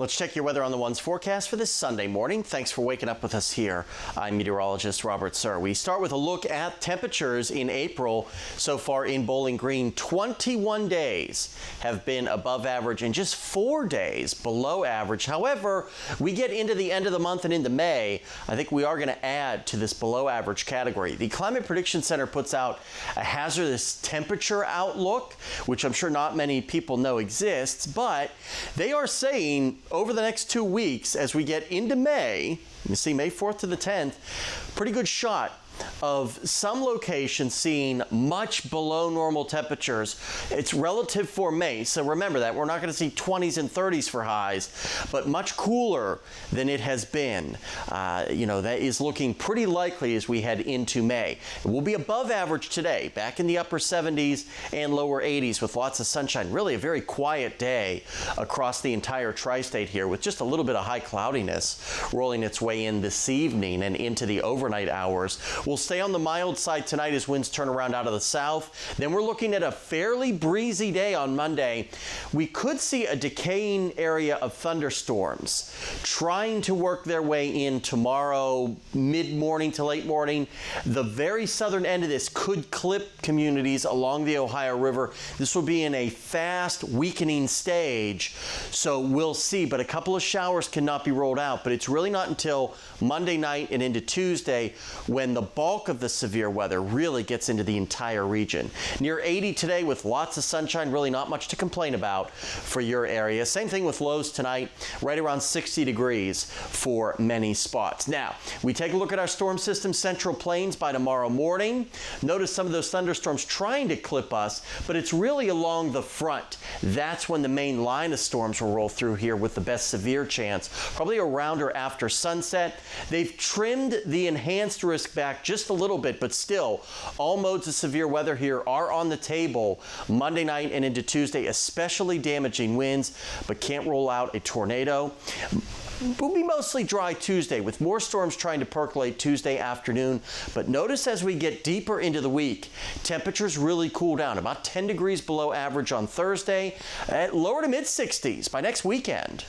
Let's check your weather on the One's forecast for this Sunday morning. Thanks for waking up with us here. I'm meteorologist Robert Suhr. We start with a look at temperatures in April so far in Bowling Green. 21 days have been above average and just 4 days below average. However, we get into the end of the month and into May, I think we are going to add to this below average category. The Climate Prediction Center puts out a hazardous temperature outlook, which I'm sure not many people know exists, but they are saying over the next 2 weeks, as we get into May, you see May 4th to the 10th, pretty good shot of some locations seeing much below normal temperatures. It's relative for May, so remember that. We're not going to see 20s and 30s for highs, but much cooler than it has been. That is looking pretty likely as we head into May. We'll be above average today, back in the upper 70s and lower 80s with lots of sunshine. Really a very quiet day across the entire tri-state here with just a little bit of high cloudiness rolling its way in this evening and into the overnight hours. We'll stay on the mild side tonight as winds turn around out of the south. Then we're looking at a fairly breezy day on Monday. We could see a decaying area of thunderstorms trying to work their way in tomorrow, mid-morning to late morning. The very southern end of this could clip communities along the Ohio River. This will be in a fast weakening stage, so we'll see. But a couple of showers cannot be rolled out, but it's really not until Monday night and into Tuesday when the bulk of the severe weather really gets into the entire region. Near 80 today with lots of sunshine, really not much to complain about for your area. Same thing with lows tonight, right around 60 degrees for many spots. Now, we take a look at our storm system, Central Plains by tomorrow morning. Notice some of those thunderstorms trying to clip us, but it's really along the front. That's when the main line of storms will roll through here with the best severe chance, probably around or after sunset. They've trimmed the enhanced risk back just a little bit, but still, all modes of severe weather here are on the table Monday night and into Tuesday, especially damaging winds, but can't rule out a tornado. Will be mostly dry Tuesday with more storms trying to percolate Tuesday afternoon. But notice as we get deeper into the week, temperatures really cool down, about 10 degrees below average on Thursday, at lower to mid 60s by next weekend.